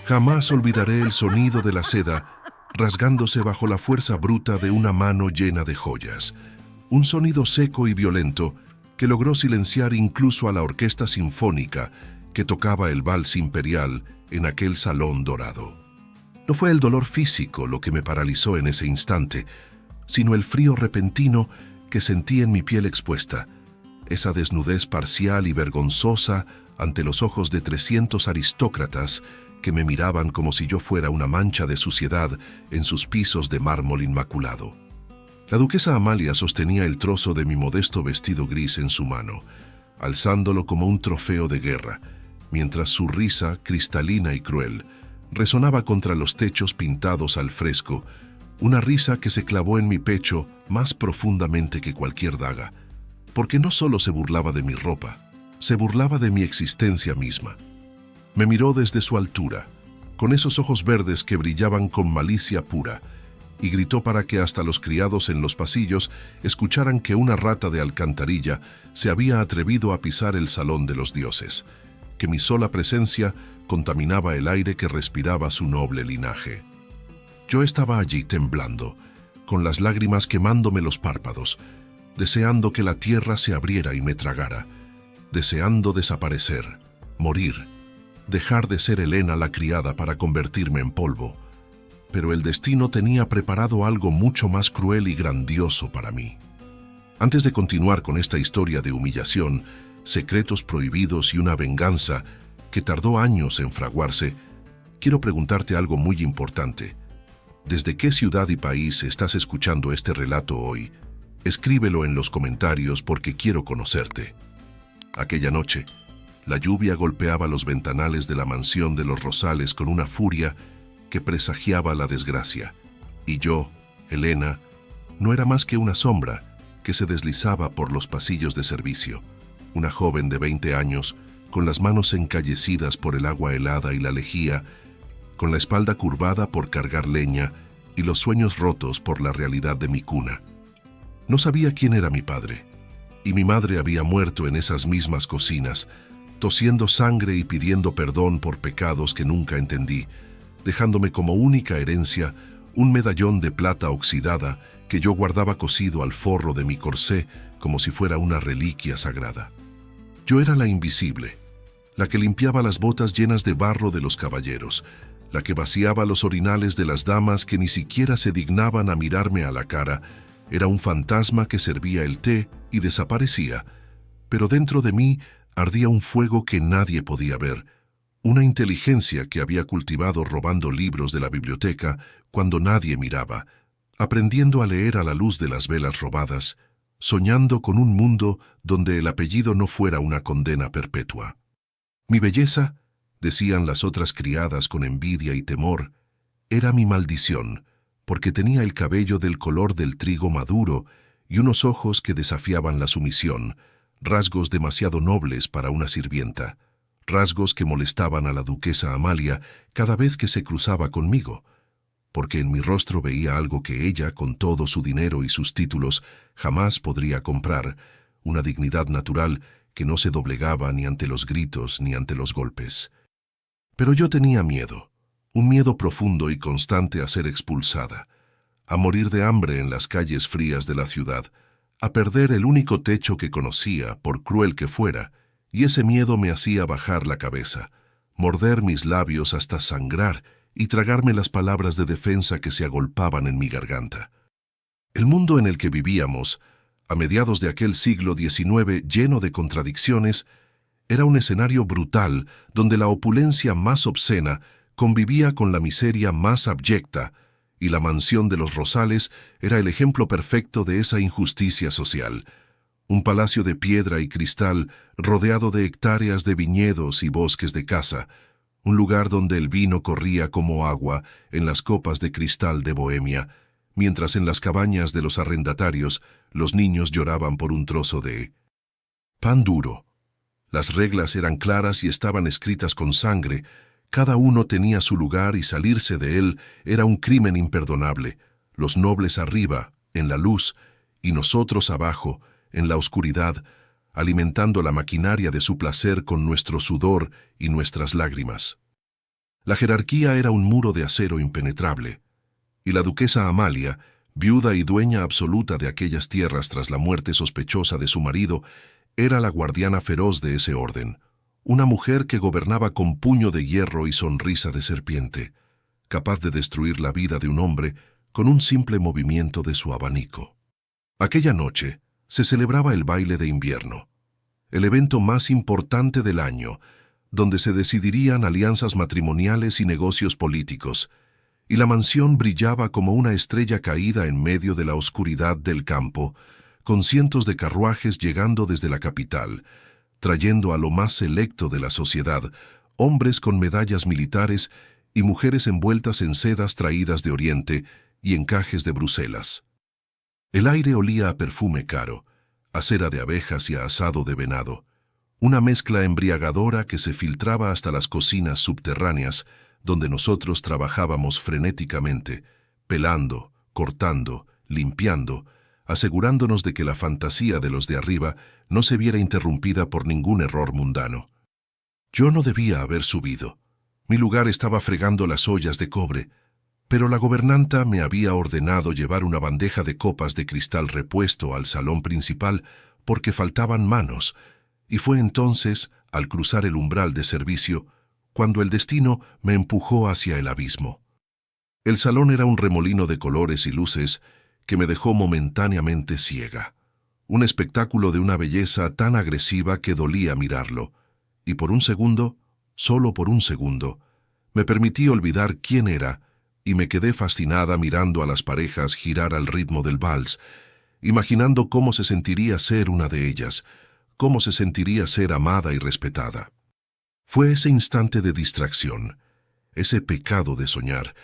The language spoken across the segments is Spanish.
Jamás olvidaré el sonido de la seda rasgándose bajo la fuerza bruta de una mano llena de joyas. Un sonido seco y violento que logró silenciar incluso a la orquesta sinfónica que tocaba el vals imperial en aquel salón dorado. No fue el dolor físico lo que me paralizó en ese instante, sino el frío repentino que sentí en mi piel expuesta, esa desnudez parcial y vergonzosa ante los ojos de 300 aristócratas que me miraban como si yo fuera una mancha de suciedad en sus pisos de mármol inmaculado. La duquesa Amalia sostenía el trozo de mi modesto vestido gris en su mano, alzándolo como un trofeo de guerra, mientras su risa, cristalina y cruel, resonaba contra los techos pintados al fresco, una risa que se clavó en mi pecho más profundamente que cualquier daga, porque no solo se burlaba de mi ropa, se burlaba de mi existencia misma. Me miró desde su altura, con esos ojos verdes que brillaban con malicia pura, y gritó para que hasta los criados en los pasillos escucharan que una rata de alcantarilla se había atrevido a pisar el salón de los dioses, que mi sola presencia contaminaba el aire que respiraba su noble linaje. Yo estaba allí temblando, con las lágrimas quemándome los párpados, deseando que la tierra se abriera y me tragara, deseando desaparecer, morir, dejar de ser Helena la criada para convertirme en polvo. Pero el destino tenía preparado algo mucho más cruel y grandioso para mí. Antes de continuar con esta historia de humillación, secretos prohibidos y una venganza que tardó años en fraguarse, quiero preguntarte algo muy importante. ¿Desde qué ciudad y país estás escuchando este relato hoy? Escríbelo en los comentarios porque quiero conocerte. Aquella noche, la lluvia golpeaba los ventanales de la mansión de los Rosales con una furia que presagiaba la desgracia, y yo, Helena, no era más que una sombra que se deslizaba por los pasillos de servicio, una joven de 20 años, con las manos encallecidas por el agua helada y la lejía, con la espalda curvada por cargar leña y los sueños rotos por la realidad de mi cuna. No sabía quién era mi padre, y mi madre había muerto en esas mismas cocinas, tosiendo sangre y pidiendo perdón por pecados que nunca entendí, dejándome como única herencia un medallón de plata oxidada que yo guardaba cosido al forro de mi corsé como si fuera una reliquia sagrada. Yo era la invisible, la que limpiaba las botas llenas de barro de los caballeros, la que vaciaba los orinales de las damas que ni siquiera se dignaban a mirarme a la cara. Era un fantasma que servía el té y desaparecía, pero dentro de mí ardía un fuego que nadie podía ver, una inteligencia que había cultivado robando libros de la biblioteca cuando nadie miraba, aprendiendo a leer a la luz de las velas robadas, soñando con un mundo donde el apellido no fuera una condena perpetua. Mi belleza, decían las otras criadas con envidia y temor, era mi maldición, porque tenía el cabello del color del trigo maduro y unos ojos que desafiaban la sumisión, rasgos demasiado nobles para una sirvienta, rasgos que molestaban a la duquesa Amalia cada vez que se cruzaba conmigo, porque en mi rostro veía algo que ella, con todo su dinero y sus títulos, jamás podría comprar, una dignidad natural que no se doblegaba ni ante los gritos ni ante los golpes. Pero yo tenía miedo, un miedo profundo y constante a ser expulsada, a morir de hambre en las calles frías de la ciudad, a perder el único techo que conocía, por cruel que fuera, y ese miedo me hacía bajar la cabeza, morder mis labios hasta sangrar y tragarme las palabras de defensa que se agolpaban en mi garganta. El mundo en el que vivíamos, a mediados de aquel siglo XIX lleno de contradicciones, era un escenario brutal donde la opulencia más obscena convivía con la miseria más abyecta, y la mansión de los Rosales era el ejemplo perfecto de esa injusticia social. Un palacio de piedra y cristal rodeado de hectáreas de viñedos y bosques de caza, un lugar donde el vino corría como agua en las copas de cristal de Bohemia, mientras en las cabañas de los arrendatarios los niños lloraban por un trozo de pan duro. Las reglas eran claras y estaban escritas con sangre. Cada uno tenía su lugar y salirse de él era un crimen imperdonable. Los nobles arriba, en la luz, y nosotros abajo, en la oscuridad, alimentando la maquinaria de su placer con nuestro sudor y nuestras lágrimas. La jerarquía era un muro de acero impenetrable, y la duquesa Amalia, viuda y dueña absoluta de aquellas tierras tras la muerte sospechosa de su marido, era la guardiana feroz de ese orden, una mujer que gobernaba con puño de hierro y sonrisa de serpiente, capaz de destruir la vida de un hombre con un simple movimiento de su abanico. Aquella noche se celebraba el baile de invierno, el evento más importante del año, donde se decidirían alianzas matrimoniales y negocios políticos, y la mansión brillaba como una estrella caída en medio de la oscuridad del campo, con cientos de carruajes llegando desde la capital, trayendo a lo más selecto de la sociedad, hombres con medallas militares y mujeres envueltas en sedas traídas de Oriente y encajes de Bruselas. El aire olía a perfume caro, a cera de abejas y a asado de venado, una mezcla embriagadora que se filtraba hasta las cocinas subterráneas, donde nosotros trabajábamos frenéticamente, pelando, cortando, limpiando, asegurándonos de que la fantasía de los de arriba no se viera interrumpida por ningún error mundano. Yo no debía haber subido. Mi lugar estaba fregando las ollas de cobre, pero la gobernanta me había ordenado llevar una bandeja de copas de cristal repuesto al salón principal porque faltaban manos, y fue entonces, al cruzar el umbral de servicio, cuando el destino me empujó hacia el abismo. El salón era un remolino de colores y luces que me dejó momentáneamente ciega. Un espectáculo de una belleza tan agresiva que dolía mirarlo, y por un segundo, solo por un segundo, me permití olvidar quién era y me quedé fascinada mirando a las parejas girar al ritmo del vals, imaginando cómo se sentiría ser una de ellas, cómo se sentiría ser amada y respetada. Fue ese instante de distracción, ese pecado de soñar,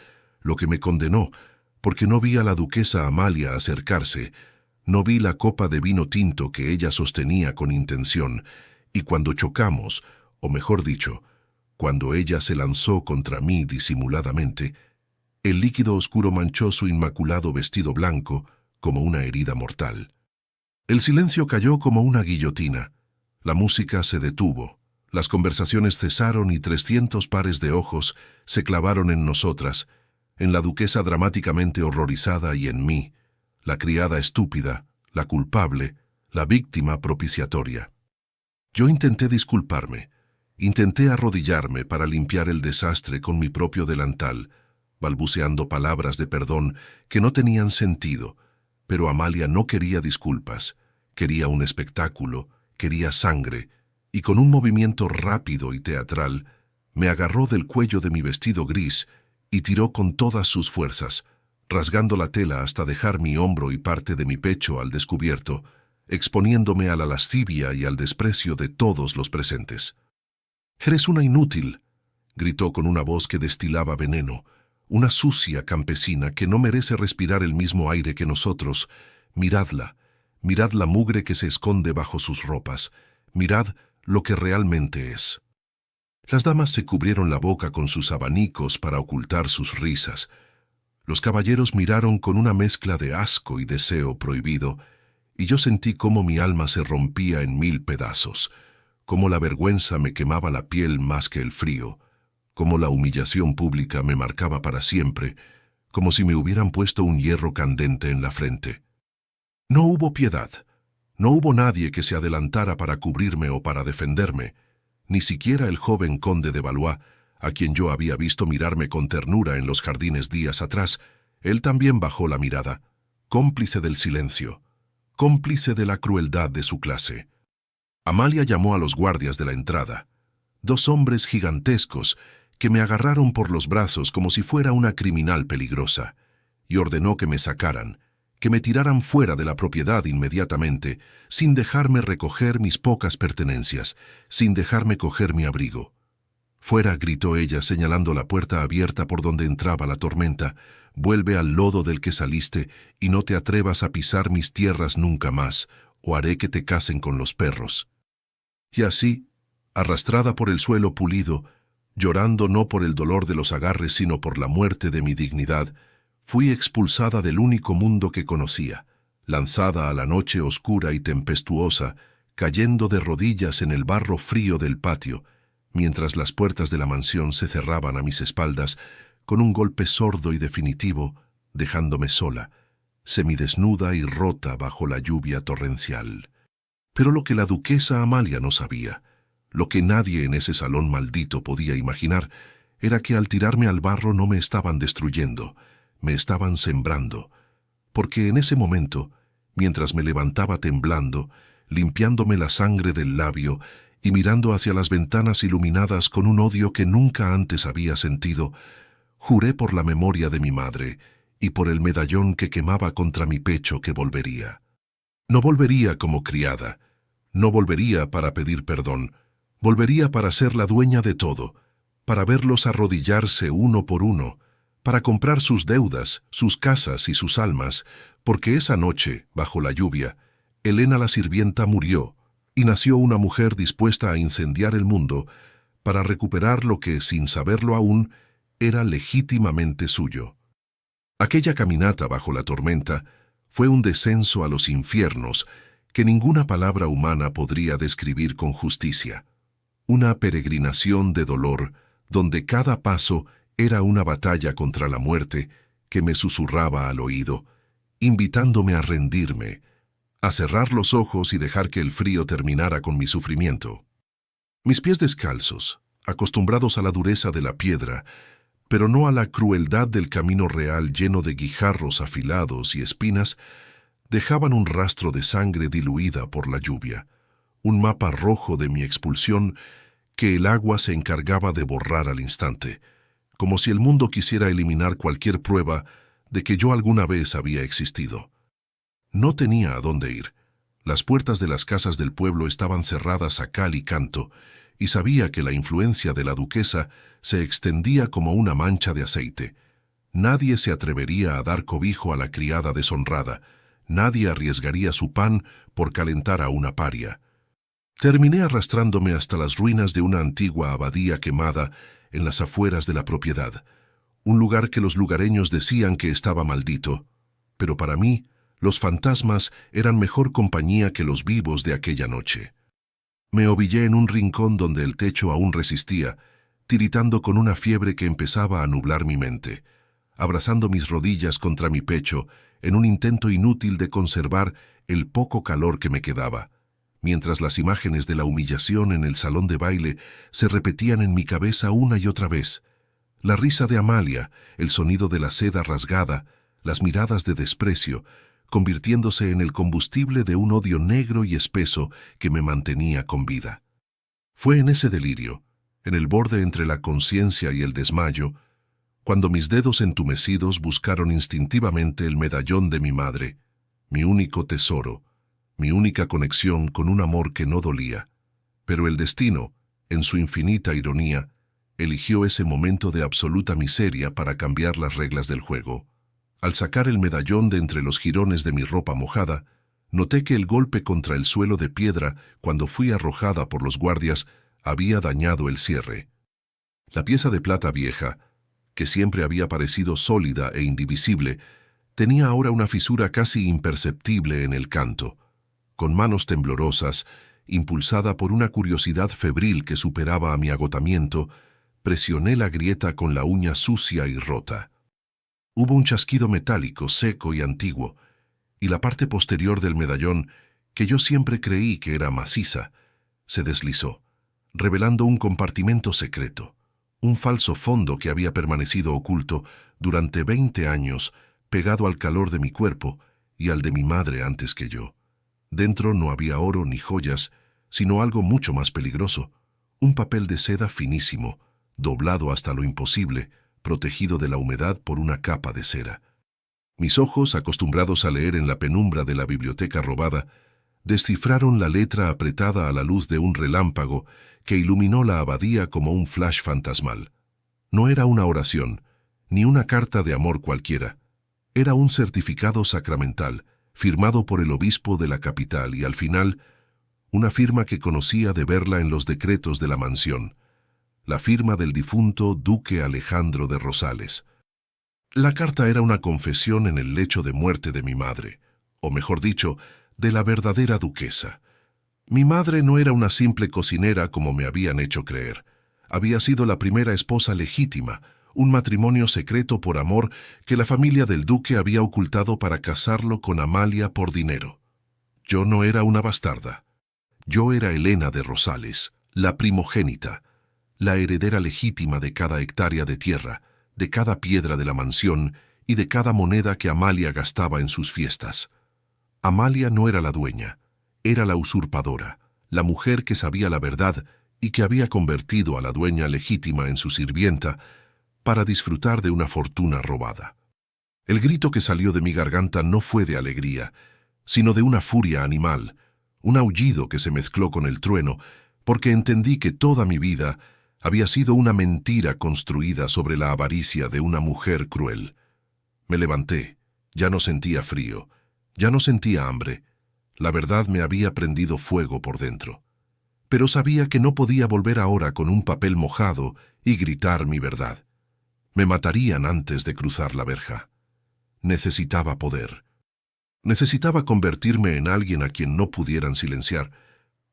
lo que me condenó, porque no vi a la duquesa Amalia acercarse, no vi la copa de vino tinto que ella sostenía con intención, y cuando chocamos, o mejor dicho, cuando ella se lanzó contra mí disimuladamente, el líquido oscuro manchó su inmaculado vestido blanco como una herida mortal. El silencio cayó como una guillotina, la música se detuvo. Las conversaciones cesaron y 300 pares de ojos se clavaron en nosotras, en la duquesa dramáticamente horrorizada y en mí, la criada estúpida, la culpable, la víctima propiciatoria. Yo intenté disculparme, intenté arrodillarme para limpiar el desastre con mi propio delantal, balbuceando palabras de perdón que no tenían sentido, pero Amalia no quería disculpas, quería un espectáculo, quería sangre, y con un movimiento rápido y teatral, me agarró del cuello de mi vestido gris y tiró con todas sus fuerzas, rasgando la tela hasta dejar mi hombro y parte de mi pecho al descubierto, exponiéndome a la lascivia y al desprecio de todos los presentes. «Eres una inútil», gritó con una voz que destilaba veneno, «una sucia campesina que no merece respirar el mismo aire que nosotros. Miradla, mirad la mugre que se esconde bajo sus ropas, mirad lo que realmente es». Las damas se cubrieron la boca con sus abanicos para ocultar sus risas. Los caballeros miraron con una mezcla de asco y deseo prohibido, y yo sentí cómo mi alma se rompía en 1000 pedazos, cómo la vergüenza me quemaba la piel más que el frío, cómo la humillación pública me marcaba para siempre, como si me hubieran puesto un hierro candente en la frente. No hubo piedad. No hubo nadie que se adelantara para cubrirme o para defenderme, ni siquiera el joven conde de Valois, a quien yo había visto mirarme con ternura en los jardines días atrás. Él también bajó la mirada, cómplice del silencio, cómplice de la crueldad de su clase. Amalia llamó a los guardias de la entrada, 2 hombres gigantescos que me agarraron por los brazos como si fuera una criminal peligrosa, y ordenó que me sacaran, que me tiraran fuera de la propiedad inmediatamente, sin dejarme recoger mis pocas pertenencias, sin dejarme coger mi abrigo. «Fuera», gritó ella, señalando la puerta abierta por donde entraba la tormenta, «vuelve al lodo del que saliste y no te atrevas a pisar mis tierras nunca más, o haré que te casen con los perros». Y así, arrastrada por el suelo pulido, llorando no por el dolor de los agarres sino por la muerte de mi dignidad, fui expulsada del único mundo que conocía, lanzada a la noche oscura y tempestuosa, cayendo de rodillas en el barro frío del patio, mientras las puertas de la mansión se cerraban a mis espaldas con un golpe sordo y definitivo, dejándome sola, semidesnuda y rota bajo la lluvia torrencial. Pero lo que la duquesa Amalia no sabía, lo que nadie en ese salón maldito podía imaginar, era que al tirarme al barro no me estaban destruyendo, me estaban sembrando, porque en ese momento, mientras me levantaba temblando, limpiándome la sangre del labio y mirando hacia las ventanas iluminadas con un odio que nunca antes había sentido, juré por la memoria de mi madre y por el medallón que quemaba contra mi pecho que volvería. No volvería como criada, no volvería para pedir perdón, volvería para ser la dueña de todo, para verlos arrodillarse uno por uno, para comprar sus deudas, sus casas y sus almas, porque esa noche, bajo la lluvia, Helena la sirvienta murió, y nació una mujer dispuesta a incendiar el mundo para recuperar lo que, sin saberlo aún, era legítimamente suyo. Aquella caminata bajo la tormenta fue un descenso a los infiernos que ninguna palabra humana podría describir con justicia. Una peregrinación de dolor donde cada paso era una batalla contra la muerte que me susurraba al oído, invitándome a rendirme, a cerrar los ojos y dejar que el frío terminara con mi sufrimiento. Mis pies descalzos, acostumbrados a la dureza de la piedra, pero no a la crueldad del camino real lleno de guijarros afilados y espinas, dejaban un rastro de sangre diluida por la lluvia, un mapa rojo de mi expulsión que el agua se encargaba de borrar al instante, como si el mundo quisiera eliminar cualquier prueba de que yo alguna vez había existido. No tenía a dónde ir. Las puertas de las casas del pueblo estaban cerradas a cal y canto, y sabía que la influencia de la duquesa se extendía como una mancha de aceite. Nadie se atrevería a dar cobijo a la criada deshonrada, nadie arriesgaría su pan por calentar a una paria. Terminé arrastrándome hasta las ruinas de una antigua abadía quemada en las afueras de la propiedad, un lugar que los lugareños decían que estaba maldito, pero para mí los fantasmas eran mejor compañía que los vivos de aquella noche. Me ovillé en un rincón donde el techo aún resistía, tiritando con una fiebre que empezaba a nublar mi mente, abrazando mis rodillas contra mi pecho en un intento inútil de conservar el poco calor que me quedaba, mientras las imágenes de la humillación en el salón de baile se repetían en mi cabeza una y otra vez. La risa de Amalia, el sonido de la seda rasgada, las miradas de desprecio, convirtiéndose en el combustible de un odio negro y espeso que me mantenía con vida. Fue en ese delirio, en el borde entre la conciencia y el desmayo, cuando mis dedos entumecidos buscaron instintivamente el medallón de mi madre, mi único tesoro, mi única conexión con un amor que no dolía. Pero el destino, en su infinita ironía, eligió ese momento de absoluta miseria para cambiar las reglas del juego. Al sacar el medallón de entre los jirones de mi ropa mojada, noté que el golpe contra el suelo de piedra, cuando fui arrojada por los guardias, había dañado el cierre. La pieza de plata vieja, que siempre había parecido sólida e indivisible, tenía ahora una fisura casi imperceptible en el canto. Con manos temblorosas, impulsada por una curiosidad febril que superaba a mi agotamiento, presioné la grieta con la uña sucia y rota. Hubo un chasquido metálico, seco y antiguo, y la parte posterior del medallón, que yo siempre creí que era maciza, se deslizó, revelando un compartimento secreto, un falso fondo que había permanecido oculto durante 20 años, pegado al calor de mi cuerpo y al de mi madre antes que yo. Dentro no había oro ni joyas, sino algo mucho más peligroso, un papel de seda finísimo, doblado hasta lo imposible, protegido de la humedad por una capa de cera. Mis ojos, acostumbrados a leer en la penumbra de la biblioteca robada, descifraron la letra apretada a la luz de un relámpago que iluminó la abadía como un flash fantasmal. No era una oración, ni una carta de amor cualquiera. Era un certificado sacramental, firmado por el obispo de la capital y, al final, una firma que conocía de verla en los decretos de la mansión, la firma del difunto duque Alejandro de Rosales. La carta era una confesión en el lecho de muerte de mi madre, o mejor dicho, de la verdadera duquesa. Mi madre no era una simple cocinera como me habían hecho creer. había sido la primera esposa legítima, un matrimonio secreto por amor que la familia del duque había ocultado para casarlo con Amalia por dinero. Yo no era una bastarda. Yo era Elena de Rosales, la primogénita, la heredera legítima de cada hectárea de tierra, de cada piedra de la mansión y de cada moneda que Amalia gastaba en sus fiestas. Amalia no era la dueña, era la usurpadora, la mujer que sabía la verdad y que había convertido a la dueña legítima en su sirvienta para disfrutar de una fortuna robada. El grito que salió de mi garganta no fue de alegría, sino de una furia animal, un aullido que se mezcló con el trueno, porque entendí que toda mi vida había sido una mentira construida sobre la avaricia de una mujer cruel. Me levanté, ya no sentía frío, ya no sentía hambre. La verdad me había prendido fuego por dentro. Pero sabía que no podía volver ahora con un papel mojado y gritar mi verdad. Me matarían antes de cruzar la verja. Necesitaba poder. Necesitaba convertirme en alguien a quien no pudieran silenciar.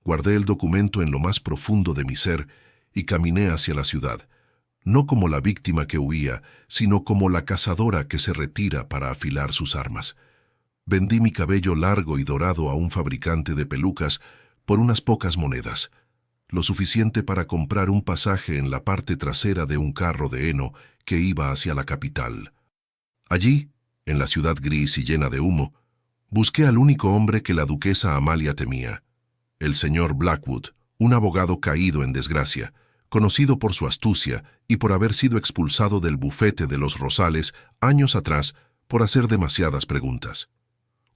Guardé el documento en lo más profundo de mi ser y caminé hacia la ciudad, no como la víctima que huía, sino como la cazadora que se retira para afilar sus armas. Vendí mi cabello largo y dorado a un fabricante de pelucas por unas pocas monedas, lo suficiente para comprar un pasaje en la parte trasera de un carro de heno que iba hacia la capital. Allí, en la ciudad gris y llena de humo, busqué al único hombre que la duquesa Amalia temía, el señor Blackwood, un abogado caído en desgracia, conocido por su astucia y por haber sido expulsado del bufete de los Rosales años atrás por hacer demasiadas preguntas.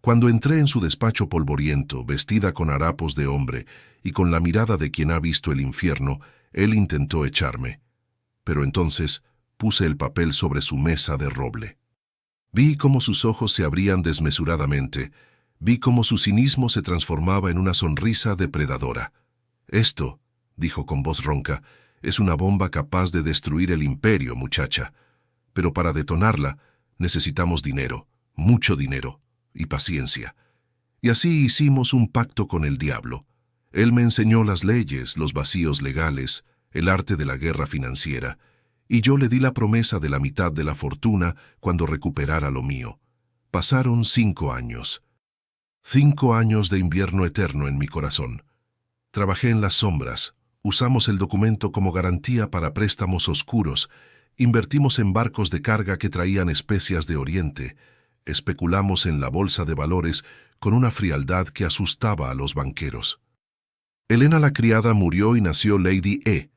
Cuando entré en su despacho polvoriento, vestida con harapos de hombre y con la mirada de quien ha visto el infierno, él intentó echarme. Pero entonces puse el papel sobre su mesa de roble. Vi cómo sus ojos se abrían desmesuradamente, vi cómo su cinismo se transformaba en una sonrisa depredadora. «Esto», dijo con voz ronca, «es una bomba capaz de destruir el imperio, muchacha. Pero para detonarla necesitamos dinero, mucho dinero, y paciencia». Y así hicimos un pacto con el diablo. Él me enseñó las leyes, los vacíos legales, el arte de la guerra financiera, y yo le di la promesa de la mitad de la fortuna cuando recuperara lo mío. Pasaron 5 años. 5 años de invierno eterno en mi corazón. Trabajé en las sombras, usamos el documento como garantía para préstamos oscuros, invertimos en barcos de carga que traían especias de Oriente, especulamos en la bolsa de valores con una frialdad que asustaba a los banqueros. Elena la criada murió y nació Lady E.,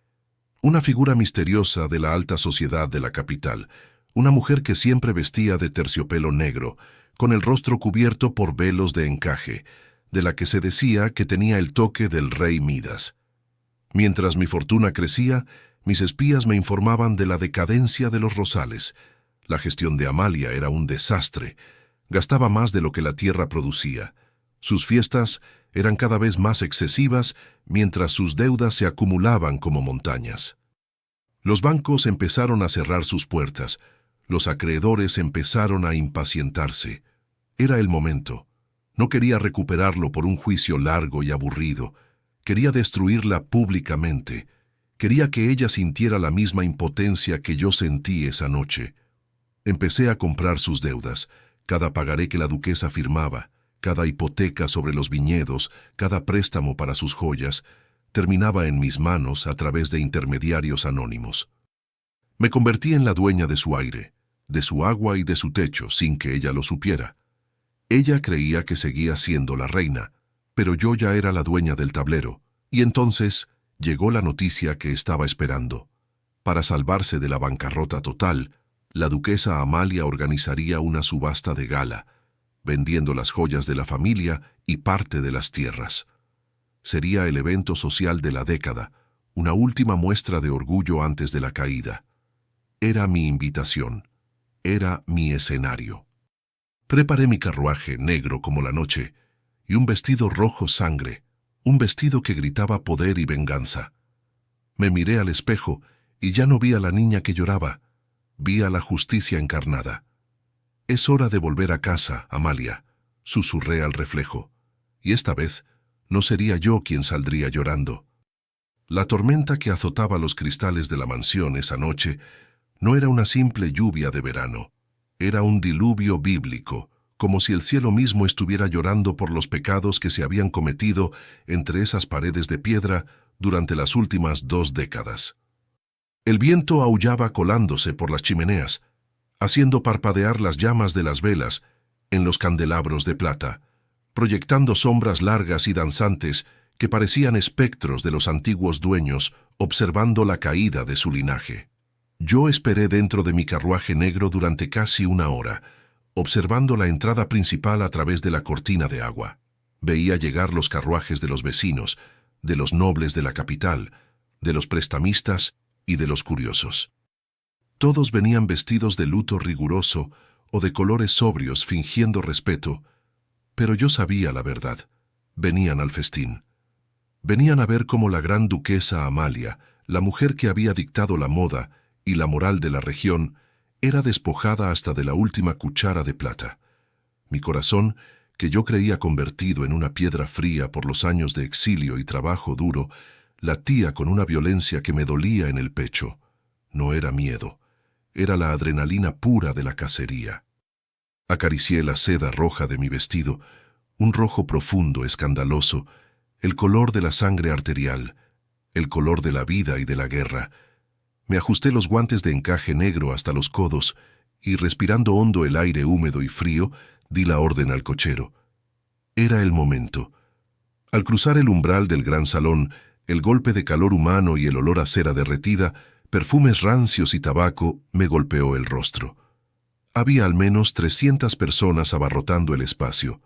una figura misteriosa de la alta sociedad de la capital, una mujer que siempre vestía de terciopelo negro, con el rostro cubierto por velos de encaje, de la que se decía que tenía el toque del rey Midas. Mientras mi fortuna crecía, mis espías me informaban de la decadencia de los Rosales. La gestión de Amalia era un desastre. Gastaba más de lo que la tierra producía. Sus fiestas eran cada vez más excesivas, mientras sus deudas se acumulaban como montañas. Los bancos empezaron a cerrar sus puertas. Los acreedores empezaron a impacientarse. Era el momento. No quería recuperarlo por un juicio largo y aburrido. Quería destruirla públicamente. Quería que ella sintiera la misma impotencia que yo sentí esa noche. Empecé a comprar sus deudas, cada pagaré que la duquesa firmaba, cada hipoteca sobre los viñedos, cada préstamo para sus joyas, terminaba en mis manos a través de intermediarios anónimos. Me convertí en la dueña de su aire, de su agua y de su techo, sin que ella lo supiera. Ella creía que seguía siendo la reina, pero yo ya era la dueña del tablero, y entonces llegó la noticia que estaba esperando. Para salvarse de la bancarrota total, la duquesa Amalia organizaría una subasta de gala, vendiendo las joyas de la familia y parte de las tierras. Sería el evento social de la década, una última muestra de orgullo antes de la caída. Era mi invitación, era mi escenario. Preparé mi carruaje negro como la noche y un vestido rojo sangre, un vestido que gritaba poder y venganza. Me miré al espejo y ya no vi a la niña que lloraba, vi a la justicia encarnada. «Es hora de volver a casa, Amalia», susurré al reflejo, y esta vez no sería yo quien saldría llorando. La tormenta que azotaba los cristales de la mansión esa noche no era una simple lluvia de verano, era un diluvio bíblico, como si el cielo mismo estuviera llorando por los pecados que se habían cometido entre esas paredes de piedra durante las últimas 2 décadas. El viento aullaba colándose por las chimeneas, haciendo parpadear las llamas de las velas en los candelabros de plata, proyectando sombras largas y danzantes que parecían espectros de los antiguos dueños observando la caída de su linaje. Yo esperé dentro de mi carruaje negro durante casi 1 hora, observando la entrada principal a través de la cortina de agua. Veía llegar los carruajes de los vecinos, de los nobles de la capital, de los prestamistas y de los curiosos. Todos venían vestidos de luto riguroso o de colores sobrios fingiendo respeto, pero yo sabía la verdad. Venían al festín. Venían a ver cómo la gran duquesa Amalia, la mujer que había dictado la moda y la moral de la región, era despojada hasta de la última cuchara de plata. Mi corazón, que yo creía convertido en una piedra fría por los años de exilio y trabajo duro, latía con una violencia que me dolía en el pecho. No era miedo, era la adrenalina pura de la cacería. Acaricié la seda roja de mi vestido, un rojo profundo, escandaloso, el color de la sangre arterial, el color de la vida y de la guerra. Me ajusté los guantes de encaje negro hasta los codos y, respirando hondo el aire húmedo y frío, di la orden al cochero. Era el momento. Al cruzar el umbral del gran salón, el golpe de calor humano y el olor a cera derretida, perfumes rancios y tabaco, me golpeó el rostro. Había al menos 300 personas abarrotando el espacio.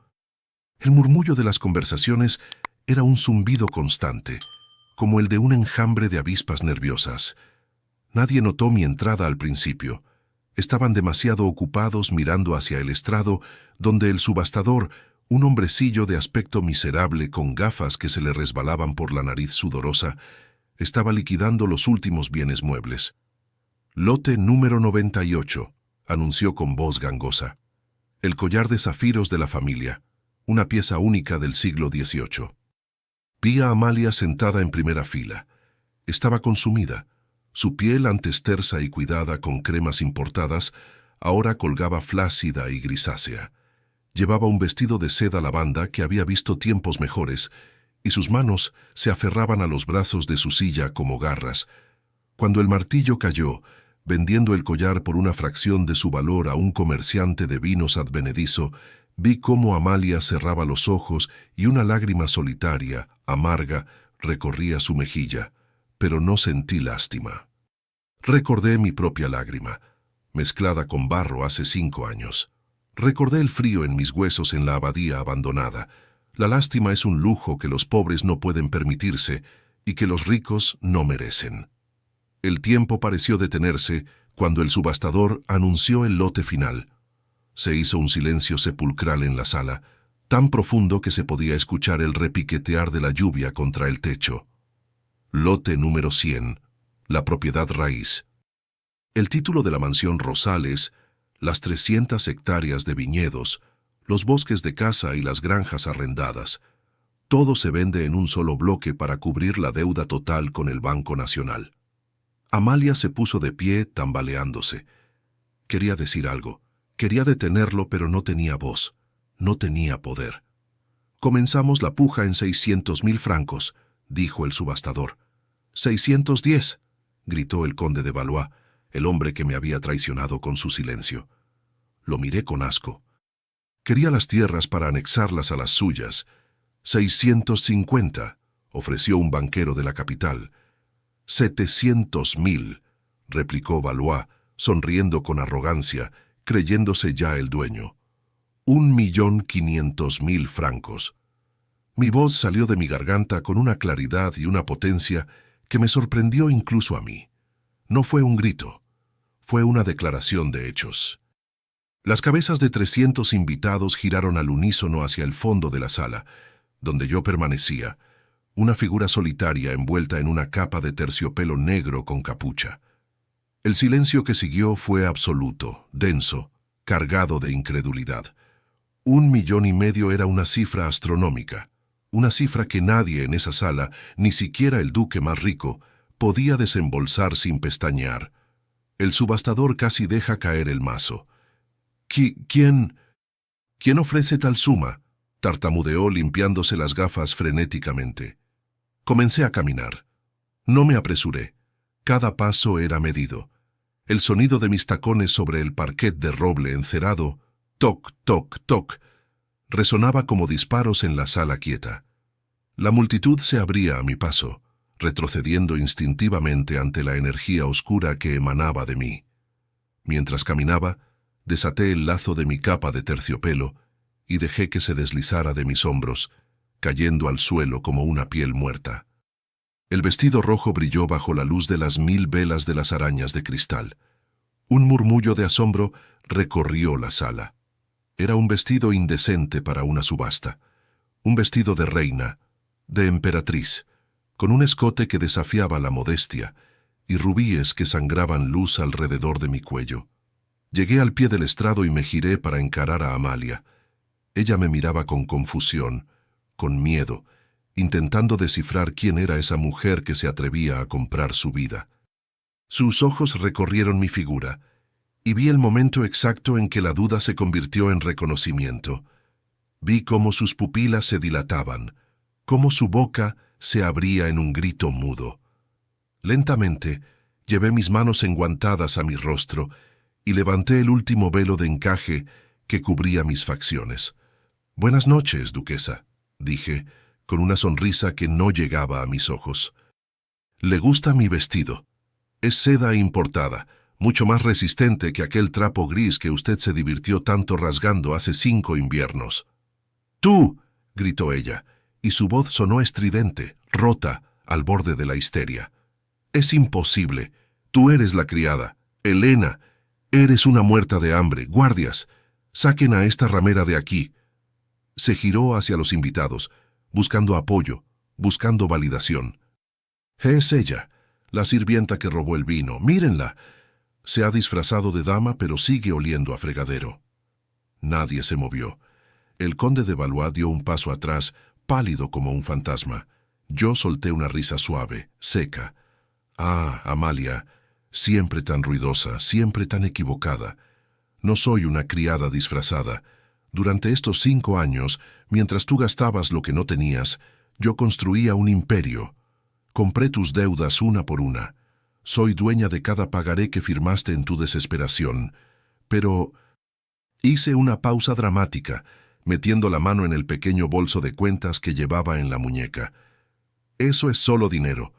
El murmullo de las conversaciones era un zumbido constante, como el de un enjambre de avispas nerviosas. Nadie notó mi entrada al principio. Estaban demasiado ocupados mirando hacia el estrado, donde el subastador, un hombrecillo de aspecto miserable con gafas que se le resbalaban por la nariz sudorosa, estaba liquidando los últimos bienes muebles. Lote número 98, anunció con voz gangosa. El collar de zafiros de la familia, una pieza única del siglo XVIII. Vi a Amalia sentada en primera fila. Estaba consumida. Su piel, antes tersa y cuidada con cremas importadas, ahora colgaba flácida y grisácea. Llevaba un vestido de seda lavanda que había visto tiempos mejores, y sus manos se aferraban a los brazos de su silla como garras. Cuando el martillo cayó, vendiendo el collar por una fracción de su valor a un comerciante de vinos advenedizo, vi cómo Amalia cerraba los ojos y una lágrima solitaria, amarga, recorría su mejilla, pero no sentí lástima. Recordé mi propia lágrima, mezclada con barro hace 5 años. Recordé el frío en mis huesos en la abadía abandonada. La lástima es un lujo que los pobres no pueden permitirse y que los ricos no merecen. El tiempo pareció detenerse cuando el subastador anunció el lote final. Se hizo un silencio sepulcral en la sala, tan profundo que se podía escuchar el repiquetear de la lluvia contra el techo. Lote número 100, la propiedad raíz. El título de la mansión Rosales, las 300 hectáreas de viñedos, los bosques de caza y las granjas arrendadas. Todo se vende en un solo bloque para cubrir la deuda total con el Banco Nacional. Amalia se puso de pie, tambaleándose. Quería decir algo. Quería detenerlo, pero no tenía voz. No tenía poder. Comenzamos la puja en 600.000 francos, dijo el subastador. 610, gritó el conde de Valois, el hombre que me había traicionado con su silencio. Lo miré con asco. Quería las tierras para anexarlas a las suyas. 650, ofreció un banquero de la capital. 700.000, replicó Valois, sonriendo con arrogancia, creyéndose ya el dueño. 1.500.000 francos. Mi voz salió de mi garganta con una claridad y una potencia que me sorprendió incluso a mí. No fue un grito, fue una declaración de hechos. Las cabezas de 300 invitados giraron al unísono hacia el fondo de la sala, donde yo permanecía, una figura solitaria envuelta en una capa de terciopelo negro con capucha. El silencio que siguió fue absoluto, denso, cargado de incredulidad. 1,5 millones era una cifra astronómica. una cifra que nadie en esa sala, ni siquiera el duque más rico, podía desembolsar sin pestañear. El subastador casi deja caer el mazo. ¿Quién ofrece tal suma?», tartamudeó limpiándose las gafas frenéticamente. Comencé a caminar. No me apresuré. Cada paso era medido. El sonido de mis tacones sobre el parquet de roble encerado, toc, toc, toc, resonaba como disparos en la sala quieta. La multitud se abría a mi paso, retrocediendo instintivamente ante la energía oscura que emanaba de mí. Mientras caminaba, desaté el lazo de mi capa de terciopelo y dejé que se deslizara de mis hombros, cayendo al suelo como una piel muerta. El vestido rojo brilló bajo la luz de las 1000 velas de las arañas de cristal. Un murmullo de asombro recorrió la sala. Era un vestido indecente para una subasta. Un vestido de reina, de emperatriz, con un escote que desafiaba la modestia y rubíes que sangraban luz alrededor de mi cuello. Llegué al pie del estrado y me giré para encarar a Amalia. Ella me miraba con confusión, con miedo, intentando descifrar quién era esa mujer que se atrevía a comprar su vida. Sus ojos recorrieron mi figura, y vi el momento exacto en que la duda se convirtió en reconocimiento. Vi cómo sus pupilas se dilataban, cómo su boca se abría en un grito mudo. Lentamente, llevé mis manos enguantadas a mi rostro y levanté el último velo de encaje que cubría mis facciones. «Buenas noches, duquesa», dije, con una sonrisa que no llegaba a mis ojos. «¿Le gusta mi vestido? Es seda importada, mucho más resistente que aquel trapo gris que usted se divirtió tanto rasgando hace 5 inviernos». «¡Tú!», gritó ella, y su voz sonó estridente, rota, al borde de la histeria. «Es imposible. Tú eres la criada. Helena, eres una muerta de hambre. Guardias, saquen a esta ramera de aquí». Se giró hacia los invitados, buscando apoyo, buscando validación. «Es ella, la sirvienta que robó el vino. Mírenla. Se ha disfrazado de dama, pero sigue oliendo a fregadero». Nadie se movió. El conde de Valois dio un paso atrás, pálido como un fantasma. Yo solté una risa suave, seca. «Ah, Amalia, siempre tan ruidosa, siempre tan equivocada. No soy una criada disfrazada. Durante estos 5 años, mientras tú gastabas lo que no tenías, yo construía un imperio. Compré tus deudas una por una. Soy dueña de cada pagaré que firmaste en tu desesperación. Pero...» Hice una pausa dramática, metiendo la mano en el pequeño bolso de cuentas que llevaba en la muñeca. «Eso es solo dinero,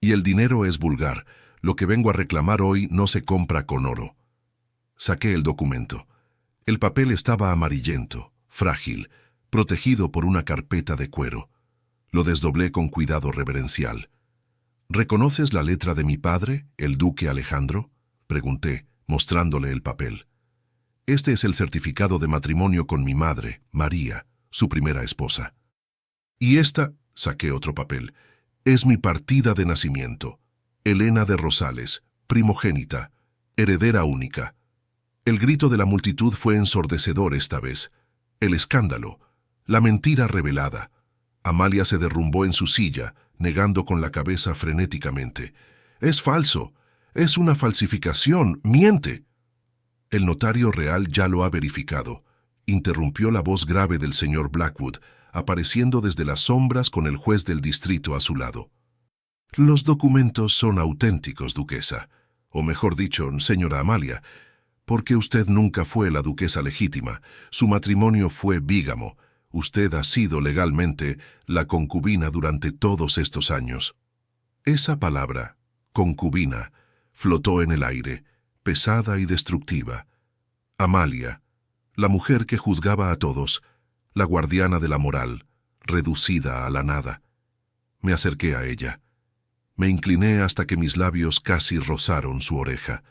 y el dinero es vulgar. Lo que vengo a reclamar hoy no se compra con oro». Saqué el documento. El papel estaba amarillento, frágil, protegido por una carpeta de cuero. Lo desdoblé con cuidado reverencial. «¿Reconoces la letra de mi padre, el duque Alejandro?», pregunté, mostrándole el papel. «Este es el certificado de matrimonio con mi madre, María, su primera esposa. Y esta», saqué otro papel, «es mi partida de nacimiento, Helena de Rosales, primogénita, heredera única». El grito de la multitud fue ensordecedor esta vez. El escándalo, la mentira revelada. Amalia se derrumbó en su silla, negando con la cabeza frenéticamente. «Es falso, es una falsificación, miente». «El notario real ya lo ha verificado», interrumpió la voz grave del señor Blackwood, apareciendo desde las sombras con el juez del distrito a su lado. «Los documentos son auténticos, duquesa, o mejor dicho, señora Amalia, porque usted nunca fue la duquesa legítima. Su matrimonio fue bígamo. Usted ha sido legalmente la concubina durante todos estos años». Esa palabra, concubina, flotó en el aire, pesada y destructiva. Amalia, la mujer que juzgaba a todos, la guardiana de la moral, reducida a la nada. Me acerqué a ella. Me incliné hasta que mis labios casi rozaron su oreja.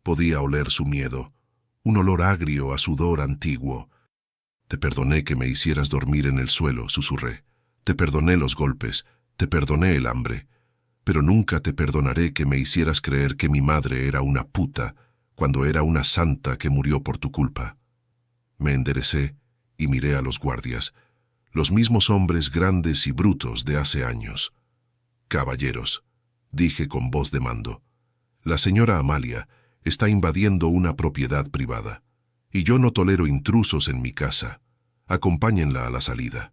Podía oler su miedo, un olor agrio a sudor antiguo. «Te perdoné que me hicieras dormir en el suelo», susurré. «Te perdoné los golpes, te perdoné el hambre, pero nunca te perdonaré que me hicieras creer que mi madre era una puta, cuando era una santa que murió por tu culpa». Me enderecé y miré a los guardias. Los mismos hombres grandes y brutos de hace años. «Caballeros», dije con voz de mando, «la señora Amalia está invadiendo una propiedad privada, y yo no tolero intrusos en mi casa. Acompáñenla a la salida».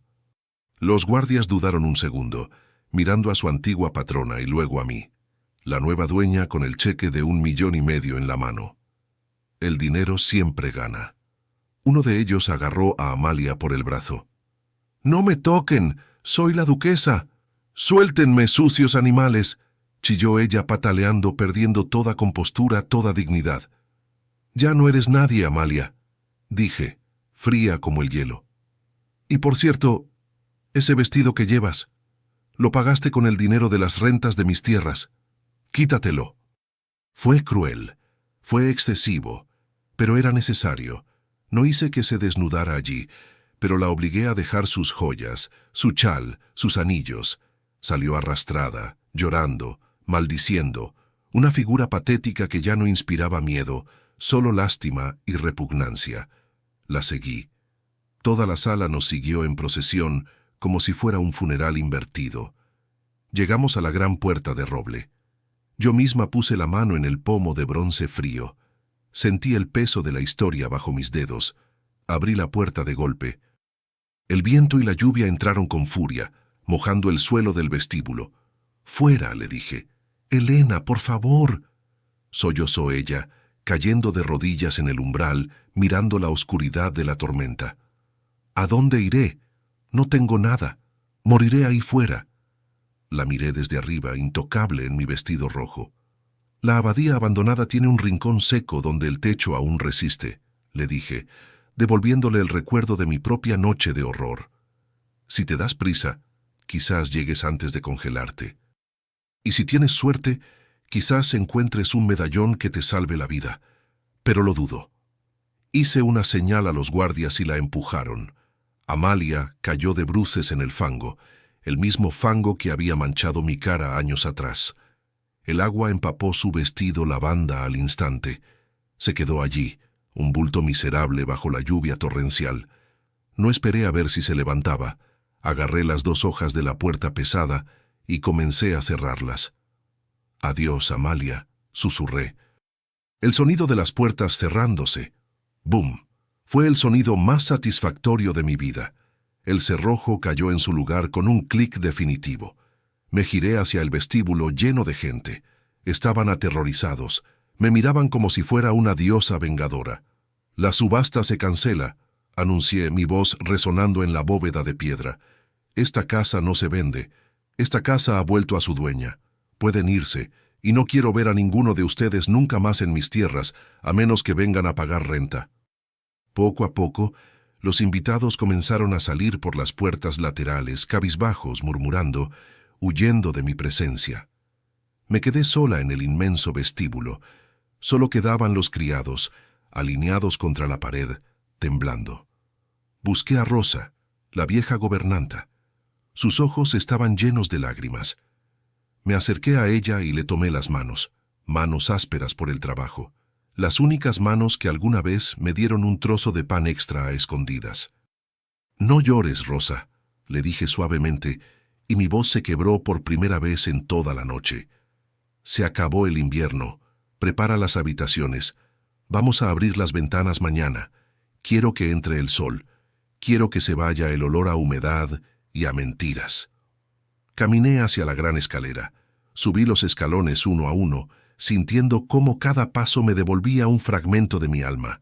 Los guardias dudaron un segundo, mirando a su antigua patrona y luego a mí, la nueva dueña con el cheque de 1,5 millones en la mano. El dinero siempre gana. Uno de ellos agarró a Amalia por el brazo. «¡No me toquen! ¡Soy la duquesa! ¡Suéltenme, sucios animales!», chilló ella pataleando, perdiendo toda compostura, toda dignidad. «Ya no eres nadie, Amalia», dije, fría como el hielo. «Y por cierto, ese vestido que llevas, lo pagaste con el dinero de las rentas de mis tierras. Quítatelo». Fue cruel, fue excesivo, pero era necesario. No hice que se desnudara allí, pero la obligué a dejar sus joyas, su chal, sus anillos. Salió arrastrada, llorando, maldiciendo, una figura patética que ya no inspiraba miedo, solo lástima y repugnancia. La seguí. Toda la sala nos siguió en procesión, como si fuera un funeral invertido. Llegamos a la gran puerta de roble. Yo misma puse la mano en el pomo de bronce frío. Sentí el peso de la historia bajo mis dedos. Abrí la puerta de golpe. El viento y la lluvia entraron con furia, mojando el suelo del vestíbulo. «Fuera», le dije. «Elena, por favor». Sollozó ella, cayendo de rodillas en el umbral, mirando la oscuridad de la tormenta. «¿A dónde iré? No tengo nada. Moriré ahí fuera». La miré desde arriba, intocable en mi vestido rojo. «La abadía abandonada tiene un rincón seco donde el techo aún resiste», le dije, devolviéndole el recuerdo de mi propia noche de horror. «Si te das prisa, quizás llegues antes de congelarte. Y si tienes suerte, quizás encuentres un medallón que te salve la vida. Pero lo dudo». Hice una señal a los guardias y la empujaron. Amalia cayó de bruces en el fango, el mismo fango que había manchado mi cara años atrás. El agua empapó su vestido lavanda al instante. Se quedó allí, un bulto miserable bajo la lluvia torrencial. No esperé a ver si se levantaba. Agarré las 2 hojas de la puerta pesada y comencé a cerrarlas. «Adiós, Amalia», susurré. El sonido de las puertas cerrándose. ¡Bum! Fue el sonido más satisfactorio de mi vida. El cerrojo cayó en su lugar con un clic definitivo. Me giré hacia el vestíbulo lleno de gente. Estaban aterrorizados. Me miraban como si fuera una diosa vengadora. «La subasta se cancela», anuncié, mi voz resonando en la bóveda de piedra. «Esta casa no se vende. Esta casa ha vuelto a su dueña. Pueden irse, y no quiero ver a ninguno de ustedes nunca más en mis tierras, a menos que vengan a pagar renta». Poco a poco, los invitados comenzaron a salir por las puertas laterales, cabizbajos, murmurando, huyendo de mi presencia. Me quedé sola en el inmenso vestíbulo. Solo quedaban los criados, alineados contra la pared, temblando. Busqué a Rosa, la vieja gobernanta. Sus ojos estaban llenos de lágrimas. Me acerqué a ella y le tomé las manos ásperas por el trabajo, las únicas manos que alguna vez me dieron un trozo de pan extra a escondidas. «No llores, Rosa», le dije suavemente, y mi voz se quebró por primera vez en toda la noche. «Se acabó el invierno. Prepara las habitaciones. Vamos a abrir las ventanas mañana. Quiero que entre el sol. Quiero que se vaya el olor a humedad y a mentiras». Caminé hacia la gran escalera. Subí los escalones uno a uno, sintiendo cómo cada paso me devolvía un fragmento de mi alma.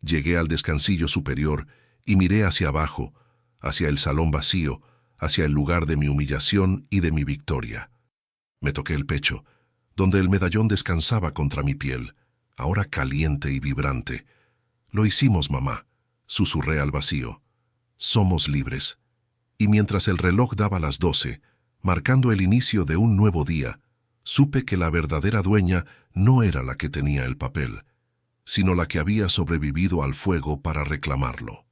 Llegué al descansillo superior y miré hacia abajo, hacia el salón vacío, hacia el lugar de mi humillación y de mi victoria. Me toqué el pecho, donde el medallón descansaba contra mi piel, ahora caliente y vibrante. «Lo hicimos, mamá», susurré al vacío. «Somos libres». Y mientras el reloj daba las 12, marcando el inicio de un nuevo día, supe que la verdadera dueña no era la que tenía el papel, sino la que había sobrevivido al fuego para reclamarlo.